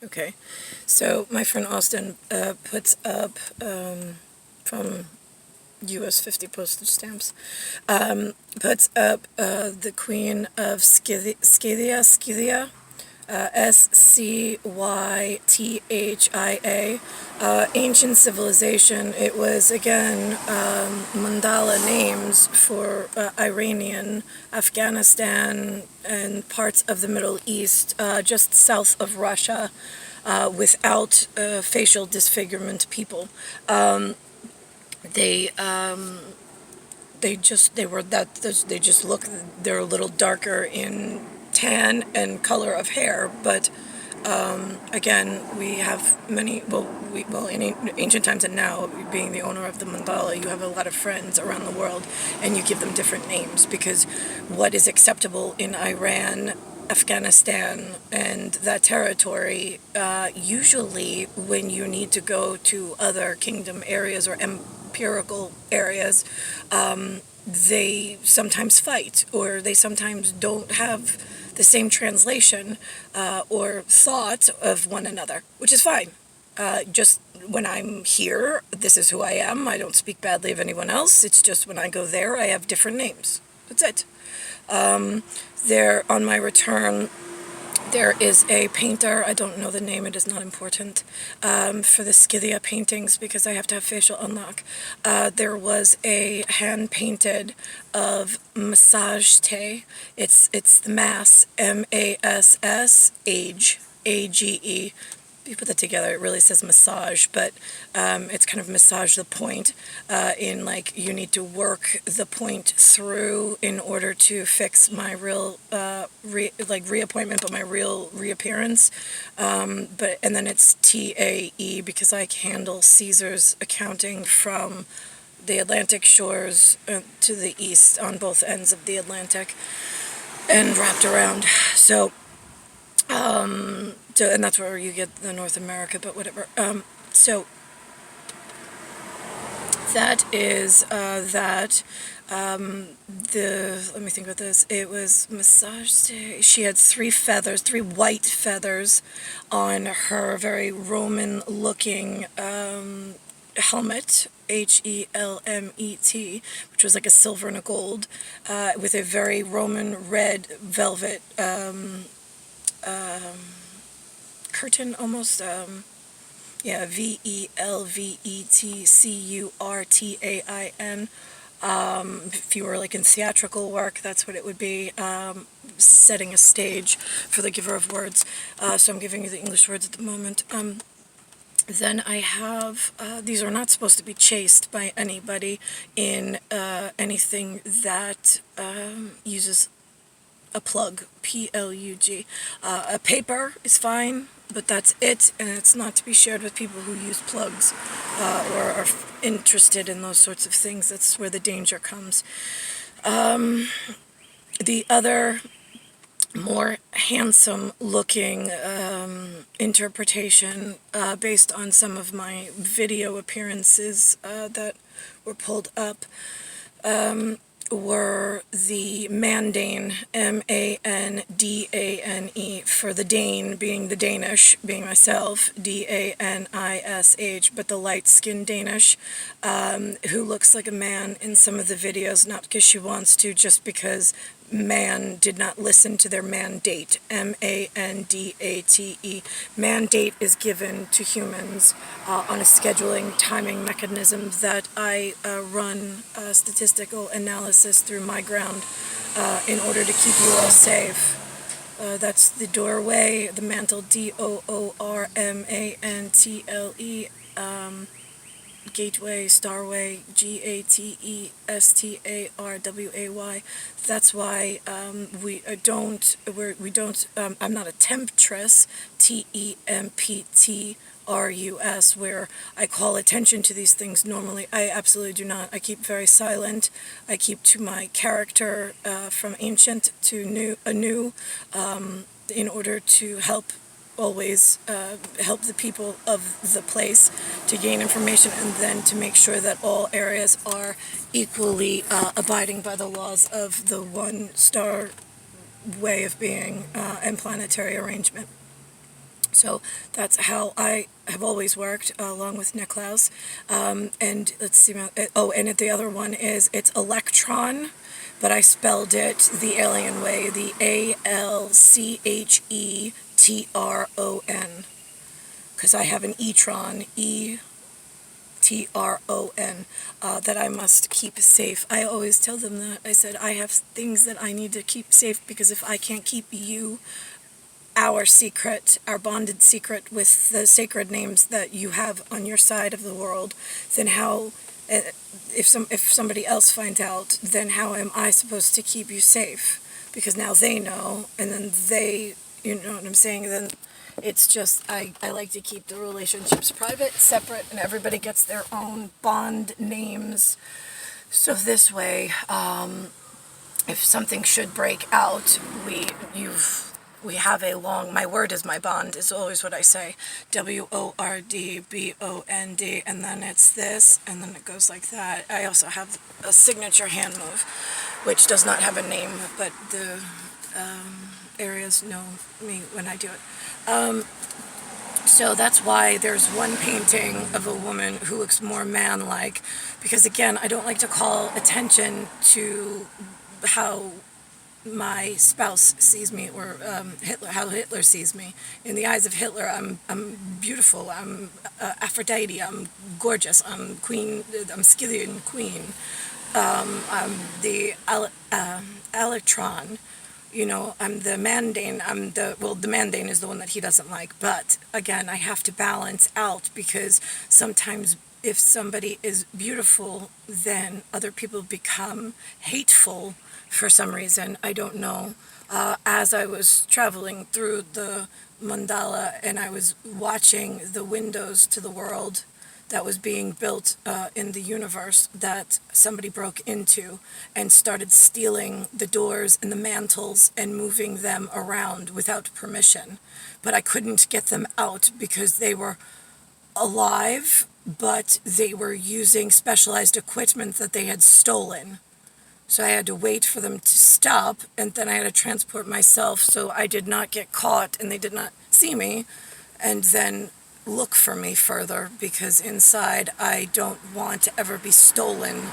Okay, so my friend Austin puts up from US 50 postage stamps, puts up the Queen of Scythia, Scythia, ancient civilization. It was, again, mandala names for Iranian, Afghanistan, and parts of the Middle East, just south of Russia, without facial disfigurement people. They they just look, they're a little darker in tan and color of hair, but again, we have many, well, in ancient times and now, being the owner of the mandala, you have a lot of friends around the world, and you give them different names, because what is acceptable in Iran, Afghanistan, and that territory, usually when you need to go to other kingdom areas or empirical areas, they sometimes fight, or they sometimes don't have the same translation or thought of one another, which is fine. Just when I'm here, this is who I am. I don't speak badly of anyone else. It's just when I go there, I have different names. That's it. There, on my return, there is a painter, I don't know the name, it is not important, for the Scythia paintings, because I have to have facial unlock. There was a hand-painted of massage tea. It's the mass, M-A-S-S, age, A-G-E. You put that together, it really says massage, but it's kind of massage the point in, like, you need to work the point through in order to fix my real reappointment, but my real reappearance. And then it's TAE, because I handle Caesar's accounting from the Atlantic shores to the east, on both ends of the Atlantic, and wrapped around. And that's where you get the North America, but whatever. So that is that. Let me think about this. It was massage day. She had three white feathers on her very Roman-looking helmet, Helmet, which was like a silver and a gold, with a very Roman red velvet curtain, almost, yeah, VELVETCURTAIN. If you were like in theatrical work, that's what it would be, setting a stage for the giver of words. So I'm giving you the English words at the moment. Then I have, these are not supposed to be chased by anybody in anything that uses a plug, P-L-U-G. A paper is fine, but that's it, and it's not to be shared with people who use plugs or are interested in those sorts of things. That's where the danger comes. The other more handsome looking interpretation, based on some of my video appearances that were pulled up, were the Mandane, M-A-N-D-A-N-E, for the Dane being the Danish, being myself, D-A-N-I-S-H, but the light-skinned Danish, who looks like a man in some of the videos, not because she wants to, just because man did not listen to their mandate, M-A-N-D-A-T-E. Mandate is given to humans on a scheduling timing mechanism that I run statistical analysis through my ground in order to keep you all safe. That's the doorway, the mantle, D-O-O-R-M-A-N-T-L-E, gateway, starway, G-A-T-E-S-T-A-R-W-A-Y. That's why we don't, I'm not a temptress, T-E-M-P-T-R-U-S, where I call attention to these things normally. I absolutely do not. I keep very silent. I keep to my character, from ancient to new, in order to always help the people of the place to gain information, and then to make sure that all areas are equally abiding by the laws of the one star way of being and planetary arrangement. So that's how I have always worked, along with Niklaus. And let's see, oh, and the other one is, it's electron, but I spelled it the alien way, the Alchehtron, because I have an e-tron, E-T-R-O-N, that I must keep safe. I always tell them that. I said, I have things that I need to keep safe, because if I can't keep you, our secret, our bonded secret with the sacred names that you have on your side of the world, then how, if somebody else finds out, then how am I supposed to keep you safe? Because now they know, and then they, you know what I'm saying, then it's just, I like to keep the relationships private, separate, and everybody gets their own bond names. So this way, if something should break out, we have a long, my word is my bond, is always what I say, WORDBOND, and then it's this, and then it goes like that. I also have a signature hand move, which does not have a name, but the areas know me when I do it. So that's why there's one painting of a woman who looks more man-like, because again, I don't like to call attention to how my spouse sees me, or how Hitler sees me. In the eyes of Hitler, I'm beautiful, I'm Aphrodite, I'm gorgeous, I'm queen, I'm Scythian queen, I'm the electron, you know, I'm the mandane, the mandane is the one that he doesn't like, but again, I have to balance out, because sometimes if somebody is beautiful, then other people become hateful for some reason. I don't know. As I was traveling through the mandala and I was watching the windows to the world that was being built in the universe, that somebody broke into and started stealing the doors and the mantles and moving them around without permission. But I couldn't get them out because they were alive, but they were using specialized equipment that they had stolen. So I had to wait for them to stop, and then I had to transport myself so I did not get caught and they did not see me, and then look for me further, because inside I don't want to ever be stolen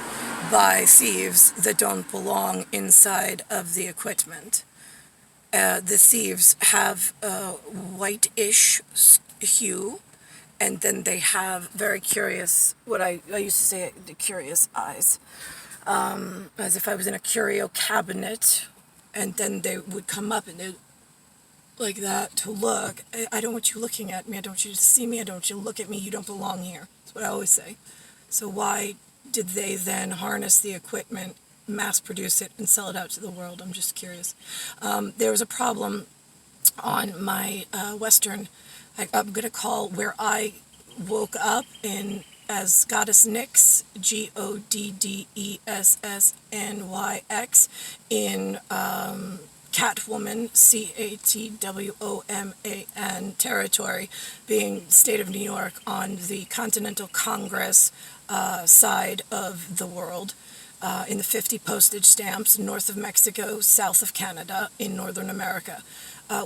by thieves that don't belong inside of the equipment. The thieves have a whitish hue, and then they have very curious, what I used to say, the curious eyes. As if I was in a curio cabinet, and then they would come up and they like that to look. I don't want you looking at me. I don't want you to see me. I don't want you to look at me. You don't belong here. That's what I always say. So why did they then harness the equipment, mass produce it, and sell it out to the world? I'm just curious. There was a problem on my Western, I'm going to call where I woke up in, as Goddess Nyx, GODDESSNYX, in Catwoman, CATWOMAN territory, being state of New York on the Continental Congress side of the world, in the 50 postage stamps, north of Mexico, south of Canada, in Northern America.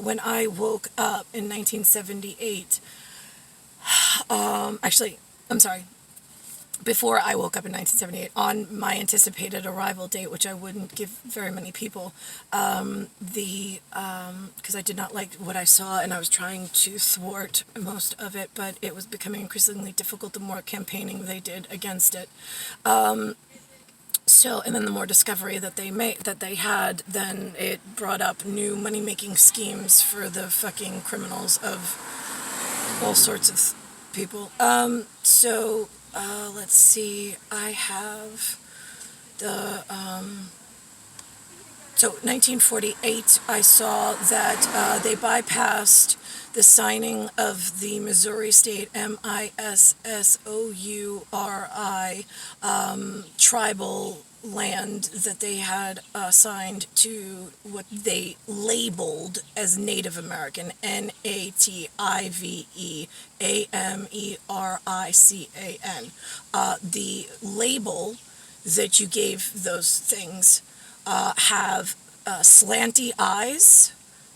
When I woke up in 1978, actually, I'm sorry, before I woke up in 1978, on my anticipated arrival date, which I wouldn't give very many people, because I did not like what I saw, and I was trying to thwart most of it, but it was becoming increasingly difficult the more campaigning they did against it. And then the more discovery that they had, then it brought up new money-making schemes for the fucking criminals of all sorts of people. Let's see, I have the, 1948, I saw that they bypassed the signing of the Missouri State, MISSOURI, tribal land that they had assigned to what they labeled as Native American, NATIVEAMERICAN. The label that you gave those things have slanty eyes,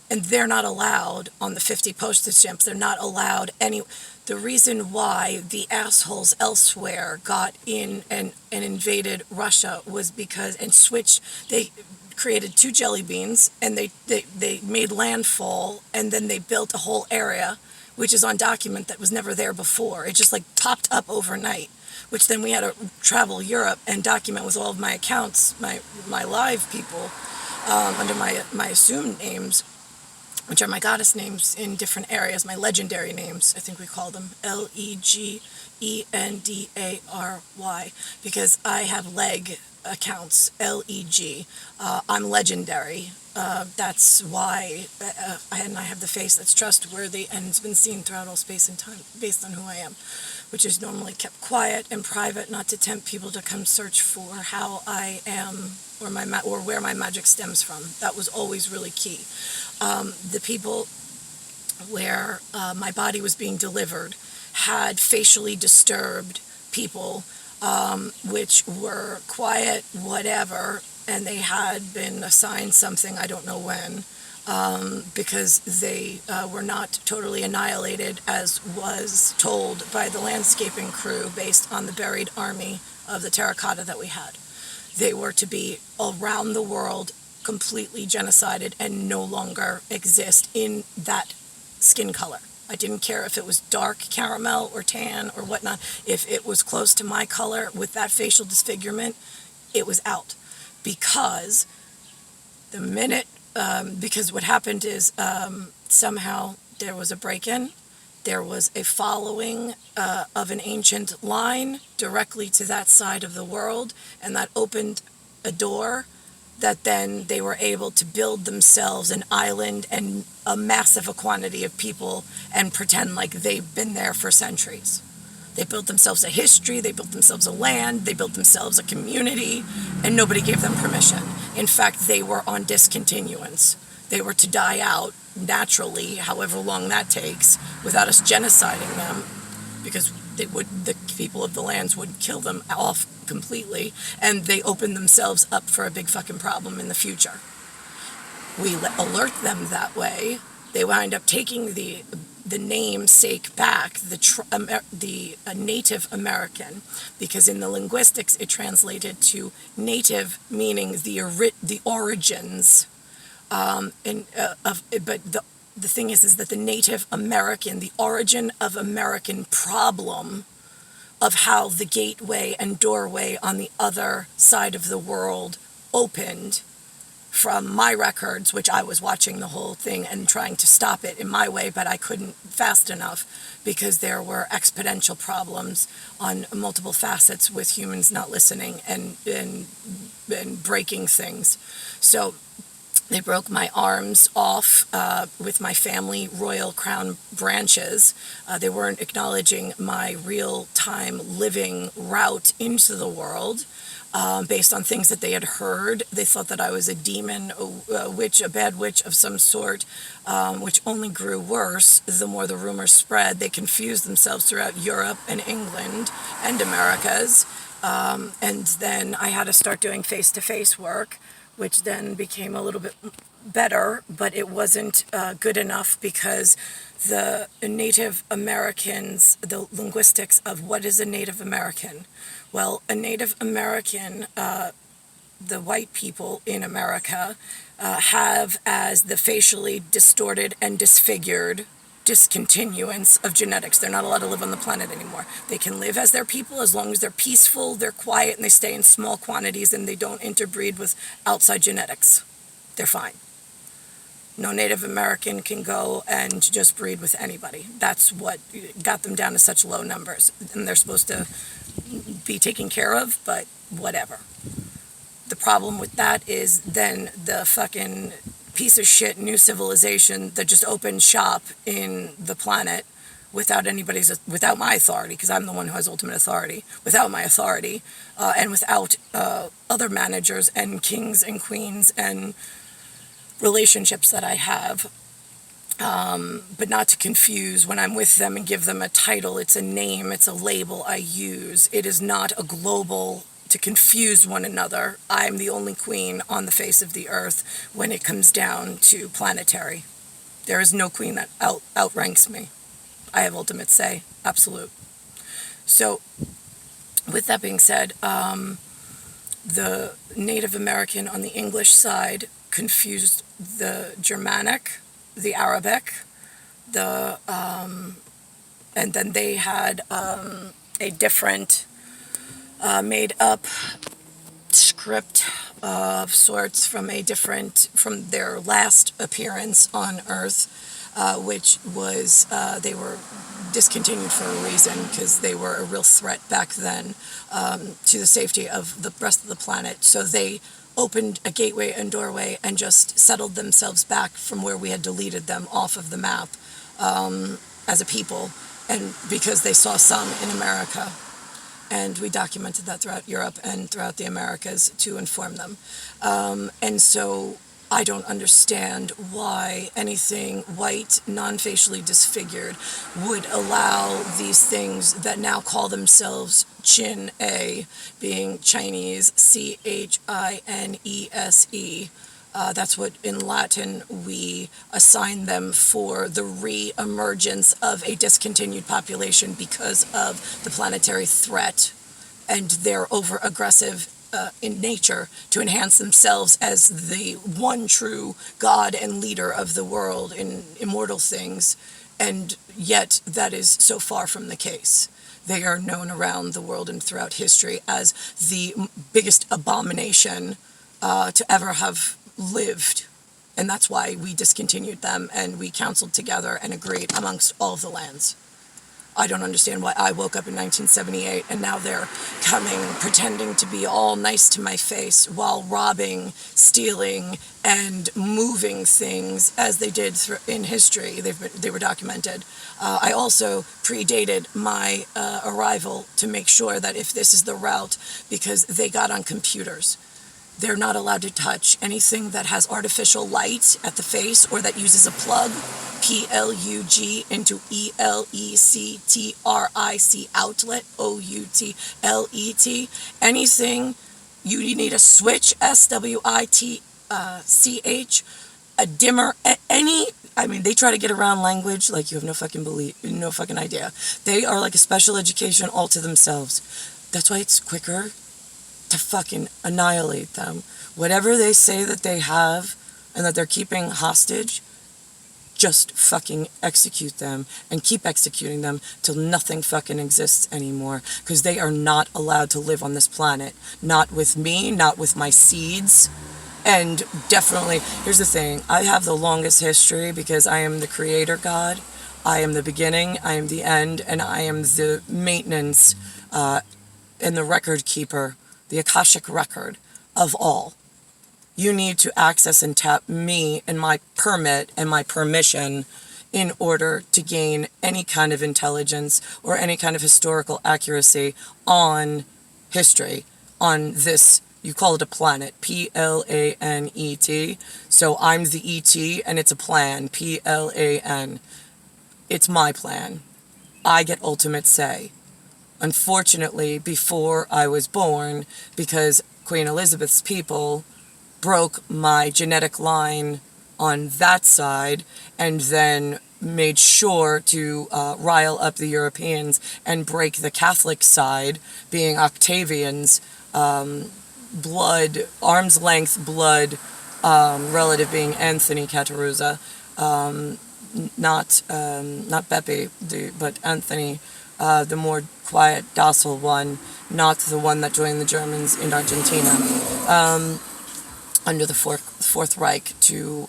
And they're not allowed on the 50 postage stamps. They're not allowed any. The reason why the assholes elsewhere got in and invaded Russia was because, and switched, they created 2 jelly beans, and they made landfall, and then they built a whole area, which is on document that was never there before. It just like popped up overnight, which then we had to travel Europe and document with all of my accounts, my live people, under my assumed names, which are my goddess names in different areas, my legendary names, I think we call them, Legendary, because I have leg accounts, Leg. I'm legendary. That's why, and I have the face that's trustworthy and has been seen throughout all space and time based on who I am, which is normally kept quiet and private, not to tempt people to come search for how I am or where my magic stems from. That was always really key. The people where my body was being delivered had facially disturbed people, which were quiet, whatever, and they had been assigned something, I don't know when, because they were not totally annihilated, as was told by the landscaping crew based on the buried army of the terracotta that we had. They were to be around the world completely genocided and no longer exist in that skin color. I didn't care if it was dark caramel or tan or whatnot. If it was close to my color with that facial disfigurement, it was out. Because the minute, because what happened is somehow there was a break-in, there was a following of an ancient line directly to that side of the world, and that opened a door that then they were able to build themselves an island and a massive quantity of people and pretend like they've been there for centuries. They built themselves a history, they built themselves a land, they built themselves a community, and nobody gave them permission. In fact, they were on discontinuance. They were to die out naturally, however long that takes, without us genociding them, because the people of the lands would kill them off completely, and they opened themselves up for a big fucking problem in the future. We alert them that way. They wind up taking the namesake back, the Native American, because in the linguistics it translated to native, meaning the origins, but the thing is that the Native American, the origin of American problem of how the gateway and doorway on the other side of the world opened, from my records, which I was watching the whole thing and trying to stop it in my way, but I couldn't fast enough because there were exponential problems on multiple facets with humans not listening and breaking things. So they broke my arms off with my family royal crown branches. They weren't acknowledging my real-time living route into the world. Based on things that they had heard. They thought that I was a demon, a witch, a bad witch of some sort, which only grew worse the more the rumors spread. They confused themselves throughout Europe and England and Americas. And then I had to start doing face-to-face work, which then became a little bit better, but it wasn't good enough because the Native Americans, the linguistics of what is a Native American. Well, a Native American, the white people in America, have as the facially distorted and disfigured discontinuance of genetics. They're not allowed to live on the planet anymore. They can live as their people as long as they're peaceful, they're quiet, and they stay in small quantities and they don't interbreed with outside genetics. They're fine. No Native American can go and just breed with anybody. That's what got them down to such low numbers. And they're supposed to be taken care of, but whatever. The problem with that is then the fucking piece of shit new civilization that just opened shop in the planet without my authority, because I'm the one who has ultimate authority, without my authority, and without other managers and kings and queens and relationships that I have, but not to confuse when I'm with them and give them a title. It's a name, it's a label I use. It is not a global to confuse one another. I'm the only queen on the face of the earth when it comes down to planetary. There is no queen that outranks me. I have ultimate say, absolute. So, with that being said, the Native American on the English side confused the Germanic, the Arabic, and then they had a different made up script of sorts from from their last appearance on Earth, which was they were discontinued for a reason because they were a real threat back then to the safety of the rest of the planet. So they opened a gateway and doorway and just settled themselves back from where we had deleted them off of the map as a people, and because they saw some in America. And we documented that throughout Europe and throughout the Americas to inform them. And so I don't understand why anything white, non-facially disfigured, would allow these things that now call themselves Chin-A, being Chinese, Chinese. That's what in Latin we assign them for the re-emergence of a discontinued population because of the planetary threat and their over-aggressive in nature to enhance themselves as the one true God and leader of the world in immortal things, and yet that is so far from the case. They are known around the world and throughout history as the biggest abomination to ever have lived, and that's why we discontinued them and we counseled together and agreed amongst all of the lands. I don't understand why I woke up in 1978 and now they're coming pretending to be all nice to my face while robbing, stealing, and moving things as they did in history. They were documented. I also predated my arrival to make sure that if this is the route, because they got on computers. They're not allowed to touch anything that has artificial light at the face or that uses a plug, plug into electric outlet, outlet. Anything, you need a switch, switch, a dimmer, they try to get around language like you have no fucking idea. They are like a special education all to themselves. That's why it's quicker to fucking annihilate them. Whatever they say that they have and that they're keeping hostage, just fucking execute them and keep executing them till nothing fucking exists anymore, because they are not allowed to live on this planet. Not with me, not with my seeds. And definitely, here's the thing, I have the longest history because I am the creator God. I am the beginning, I am the end, and I am the maintenance and the record keeper, the Akashic record of all. You need to access and tap me and my permit and my permission in order to gain any kind of intelligence or any kind of historical accuracy on history, on this, you call it a planet, Planet. So I'm the ET and it's a plan, Plan. It's my plan. I get ultimate say. Unfortunately, before I was born, because Queen Elizabeth's people broke my genetic line on that side and then made sure to rile up the Europeans and break the Catholic side, being Octavian's blood, arm's length blood relative being Anthony Cataruzza, not Beppe, but Anthony, the more quiet, docile one, not the one that joined the Germans in Argentina under the Fourth Reich, to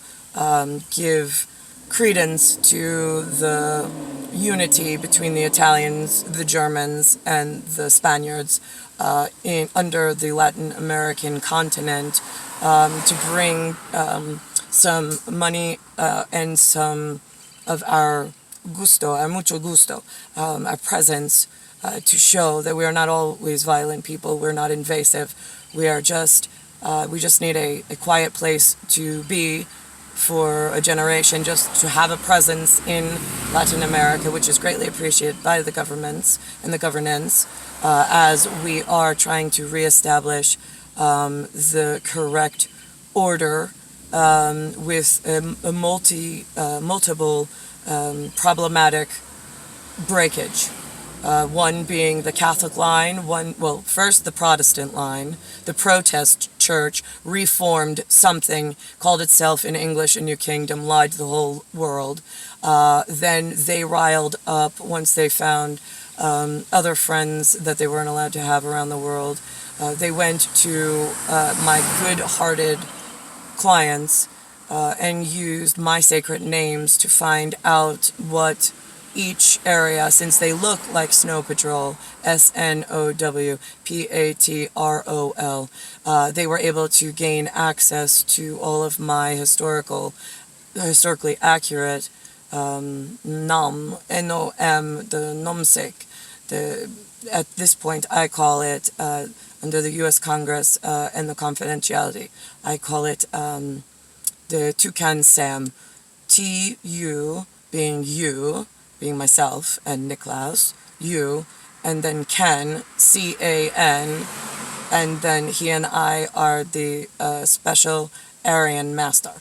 give credence to the unity between the Italians, the Germans, and the Spaniards under the Latin American continent, to bring some money and some of our mucho gusto, our presence, to show that we are not always violent people, we're not invasive, we are just, we just need a quiet place to be for a generation, just to have a presence in Latin America, which is greatly appreciated by the governments and the governance, as we are trying to reestablish the correct order with multiple problematic breakage. One being the Catholic line, first the Protestant line. The protest church reformed something, called itself in English a New Kingdom, lied to the whole world. Then they riled up once they found other friends that they weren't allowed to have around the world. They went to my good-hearted clients and used my sacred names to find out what each area, since they look like Snow Patrol, SNOWPATROL, they were able to gain access to all of my historically accurate NOM, the NOMSIC. At this point, I call it, under the U.S. Congress and the confidentiality, I call it the Toucan Sam. T-U being you, being myself, and Niklaus, you, and then Ken, C-A-N, and then he and I are the special Aryan Master.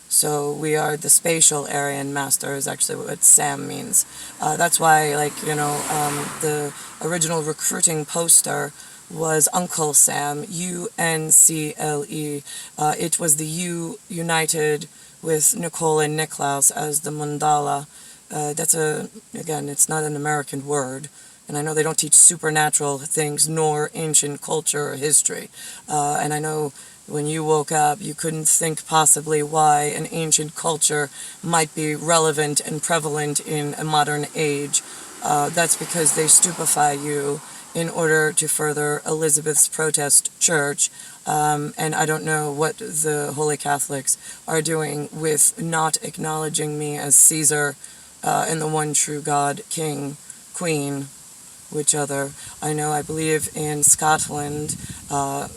So we are the spatial Aryan Master is actually what Sam means. That's why, the original recruiting poster was Uncle Sam, U-N-C-L-E. It was the U united with Nicole and Niklaus as the mandala. Again, it's not an American word. And I know they don't teach supernatural things nor ancient culture or history. And I know when you woke up, you couldn't think possibly why an ancient culture might be relevant and prevalent in a modern age. That's because they stupefy you in order to further Elizabeth's protest church. And I don't know what the Holy Catholics are doing with not acknowledging me as Caesar and the one true God, King, Queen, which other. I believe in Scotland.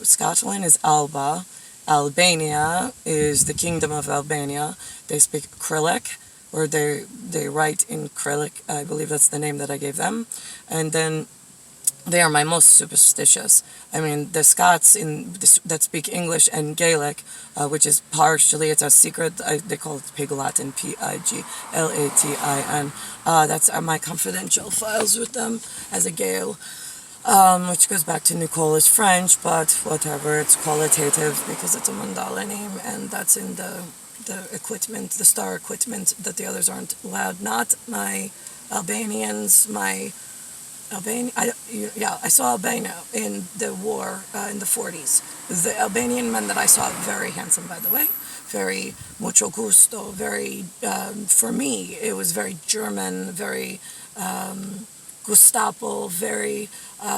Scotland is Alba. Albania is the Kingdom of Albania. They speak Cyrillic, or they write in Cyrillic. I believe that's the name that I gave them. And then they are my most superstitious. The Scots that speak English and Gaelic, which is partially, it's a secret, they call it Pig Latin, Piglatin. That's my confidential files with them as a Gael, which goes back to Nicole's French, but whatever, it's qualitative because it's a mandala name, and that's in the equipment, the star equipment that the others aren't allowed. Not my Albanians, I saw Albania in the war in the 40s. The Albanian men that I saw, very handsome, by the way, very mucho gusto, very, for me, it was very German, very Gestapo, very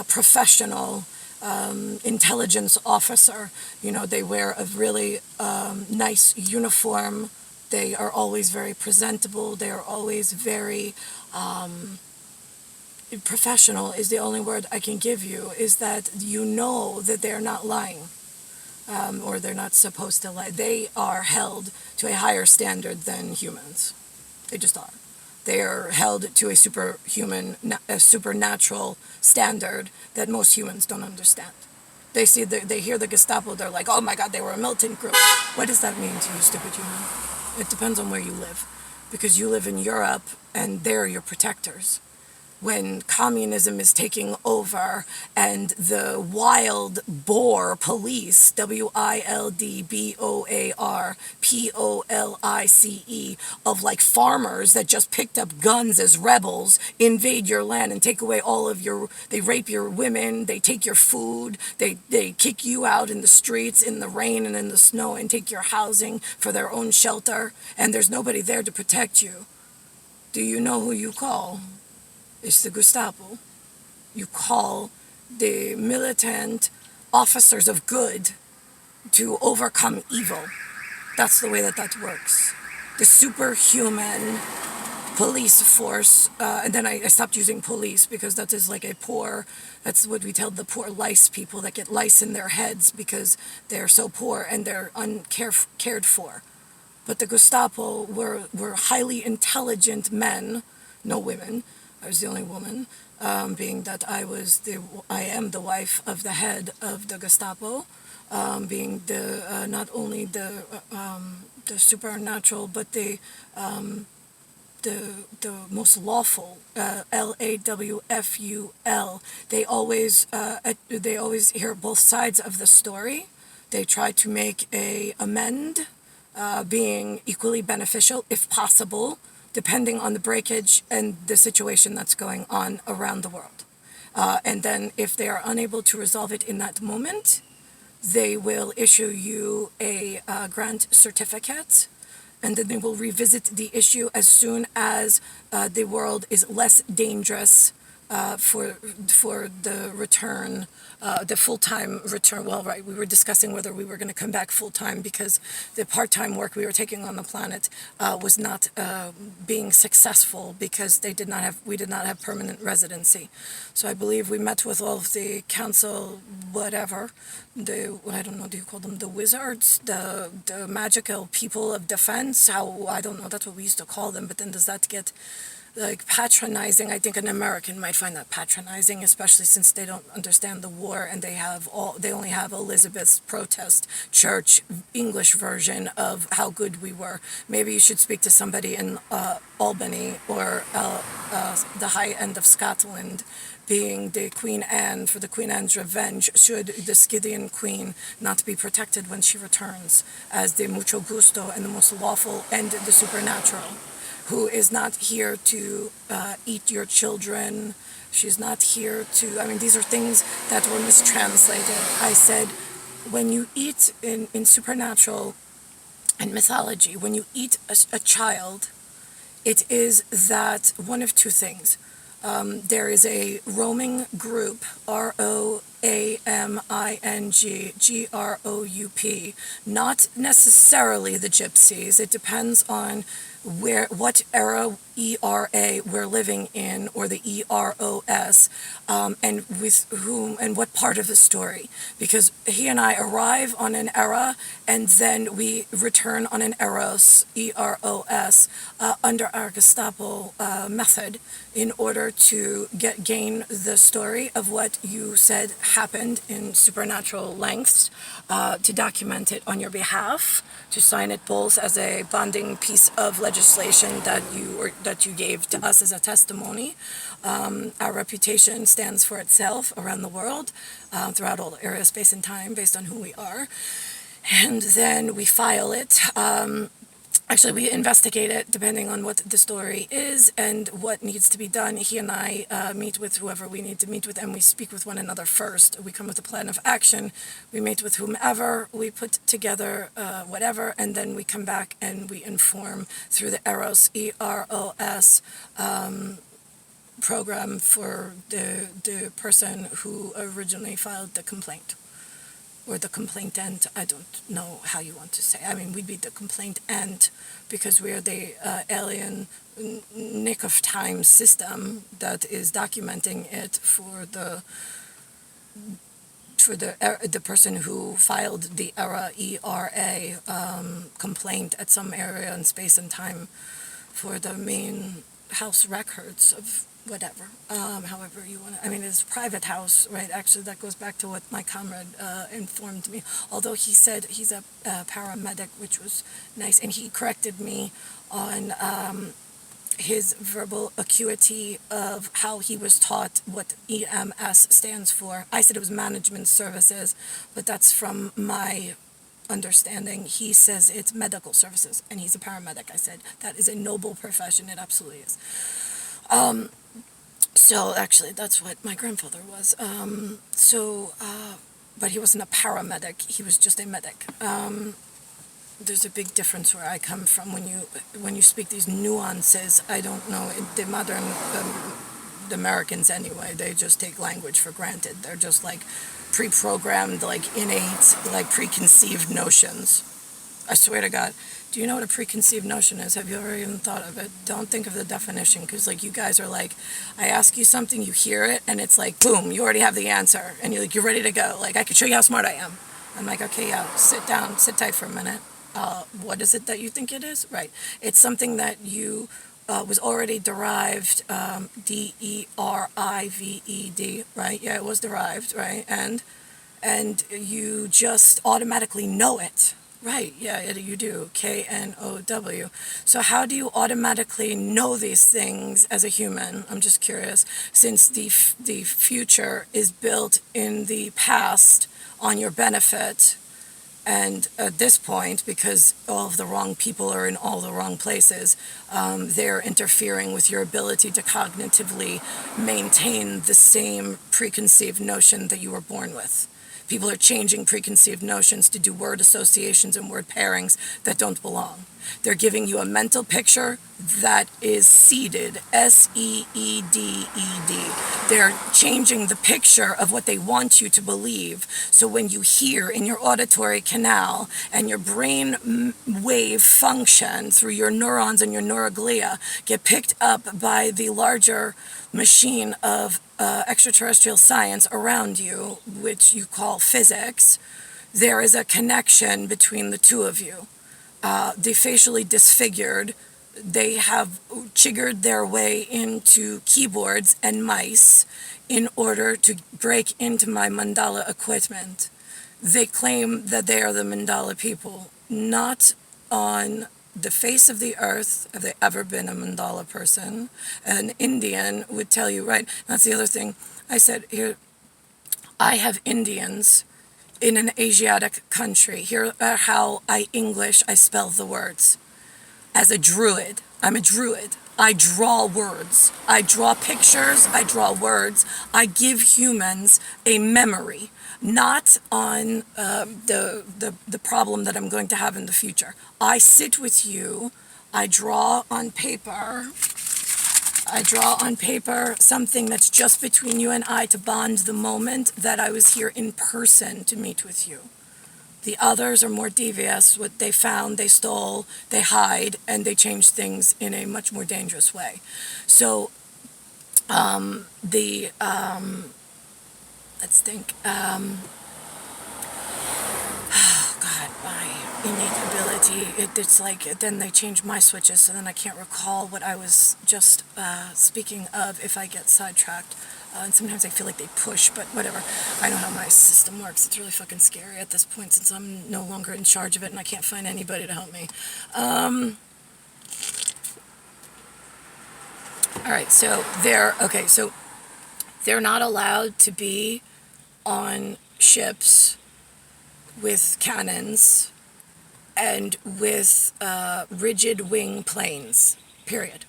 professional, intelligence officer. They wear a really nice uniform. They are always very presentable. They are always very... professional is the only word I can give you, is that that they're not lying, or they're not supposed to lie. They are held to a higher standard than humans. They just are. They are held to a supernatural standard that most humans don't understand. They hear the Gestapo, they're like, oh my God, they were a militant group. What does that mean to you, stupid human? It depends on where you live. Because you live in Europe, and they're your protectors. When communism is taking over and the wild boar police, WILDBOAR POLICE, of farmers that just picked up guns as rebels, invade your land and take away they rape your women, they take your food, they kick you out in the streets, in the rain and in the snow, and take your housing for their own shelter, and there's nobody there to protect you. Do you know who you call? It's the Gestapo. You call the militant officers of good to overcome evil. That's the way that works. The superhuman police force, and then I stopped using police because that is that's what we tell the poor lice people that get lice in their heads because they're so poor and they're cared for. But the Gestapo were highly intelligent men, no women. I was the only woman, being that I am the wife of the head of the Gestapo. being the not only the supernatural, but the most lawful, LAWFUL. They always hear both sides of the story. They try to make a amend, being equally beneficial if possible, depending on the breakage and the situation that's going on around the world. And then if they are unable to resolve it in that moment, they will issue you a grant certificate, and then they will revisit the issue as soon as the world is less dangerous for the return, the full-time return. Well, right, we were discussing whether we were going to come back full-time because the part-time work we were taking on the planet was not being successful because we did not have permanent residency. So I believe we met with all of the council, whatever, I don't know, do you call them the wizards, the magical people of defense? I don't know, that's what we used to call them, but then does that get like patronizing? I think an American might find that patronizing, especially since they don't understand the war and they only have Elizabeth's protest church English version of how good we were. Maybe you should speak to somebody in Albany or the high end of Scotland, being the Queen Anne, for the Queen Anne's revenge, should the Scythian queen not be protected when she returns as the mucho gusto and the most lawful and the supernatural, who is not here to eat your children. She's not here to, I mean, these are things that were mistranslated. I said, when you eat in supernatural and mythology, when you eat a child, it is that one of two things. There is a roaming group, ROAMING, not necessarily the gypsies. It depends on what era ERA we're living in, or the EROS, and with whom and what part of the story. Because he and I arrive on an era, and then we return on an eros, EROS, under our Gestapo method, in order to gain the story of what you said happened in supernatural lengths, to document it on your behalf, to sign it both as a bonding piece of legislation that you gave to us as a testimony. Our reputation stands for itself around the world, throughout all area, space, and time, based on who we are. And then we file it. Actually, we investigate it depending on what the story is and what needs to be done. He and I meet with whoever we need to meet with, and we speak with one another first. We come with a plan of action. We meet with whomever. We put together whatever, and then we come back and we inform through the EROS, EROS, program for the person who originally filed the complaint. Or the complainant, I don't know how you want to say. I mean, we'd be the complainant because we're the alien nick of time system that is documenting it for the person who filed the ERA complaint at some area in space and time for the main house records of whatever, however you want to, I mean, it's a private house, right? Actually, that goes back to what my comrade informed me, although he said he's a paramedic, which was nice, and he corrected me on his verbal acuity of how he was taught what EMS stands for. I said it was management services, but that's from my understanding. He says it's medical services, and he's a paramedic. I said, that is a noble profession. It absolutely is. So actually, that's what my grandfather was. But he wasn't a paramedic. He was just a medic. There's a big difference where I come from when you speak these nuances. I don't know, the modern the Americans anyway, they just take language for granted. They're just like pre-programmed, like innate, like preconceived notions. I swear to God. Do you know what a preconceived notion is? Have you ever even thought of it? Don't think of the definition, because like you guys are like, I ask you something, you hear it, and it's like, boom, you already have the answer, and you're ready to go. Like, I could show you how smart I am. I'm like, okay, yeah, sit down, sit tight for a minute. What is it that you think it is? Right. It's something that you was already derived, derived, right? Yeah, it was derived, right? And and you just automatically know it. Right, yeah, you do. KNOW. So how do you automatically know these things as a human? I'm just curious, since the future is built in the past on your benefit, and at this point, because all of the wrong people are in all the wrong places, they're interfering with your ability to cognitively maintain the same preconceived notion that you were born with. People are changing preconceived notions to do word associations and word pairings that don't belong. They're giving you a mental picture that is seeded, seeded. They're changing the picture of what they want you to believe. So when you hear in your auditory canal and your brain wave function through your neurons and your neuroglia get picked up by the larger machine of extraterrestrial science around you, which you call physics, there is a connection between the two of you. The facially disfigured, they have chiggered their way into keyboards and mice in order to break into my mandala equipment. They claim that they are the mandala people. Not on the face of the earth have they ever been a mandala person. An Indian would tell you, right? That's the other thing. I said, here, I have Indians in an Asiatic country. Here are how I spell the words. As a druid, I'm a druid. I draw words. I draw pictures. I draw words. I give humans a memory, not on the problem that I'm going to have in the future. I sit with you. I draw on paper. Something that's just between you and I to bond the moment that I was here in person to meet with you. The others are more devious. What they found, they stole, they hide, and they change things in a much more dangerous way. So, let's think. Oh God, my innate ability. It's like then they change my switches, so then I can't recall what I was just speaking of if I get sidetracked. And sometimes I feel like they push, but whatever. I know how my system works. It's really fucking scary at this point since I'm no longer in charge of it and I can't find anybody to help me. All right, so they're not allowed to be on ships with cannons and with rigid wing planes, period.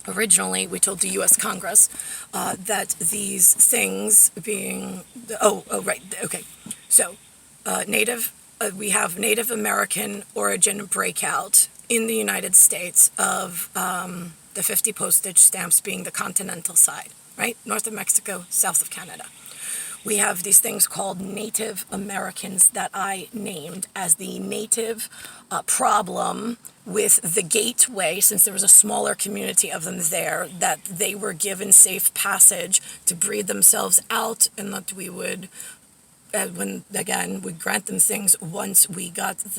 Originally, we told the U.S. Congress that these things being, right, okay. So, we have Native American origin breakout in the United States of the 50 postage stamps being the continental side, right? North of Mexico, south of Canada. We have these things called Native Americans that I named as the native problem with the gateway, since there was a smaller community of them there, that they were given safe passage to breed themselves out, and that we would, when again, we grant them things once we got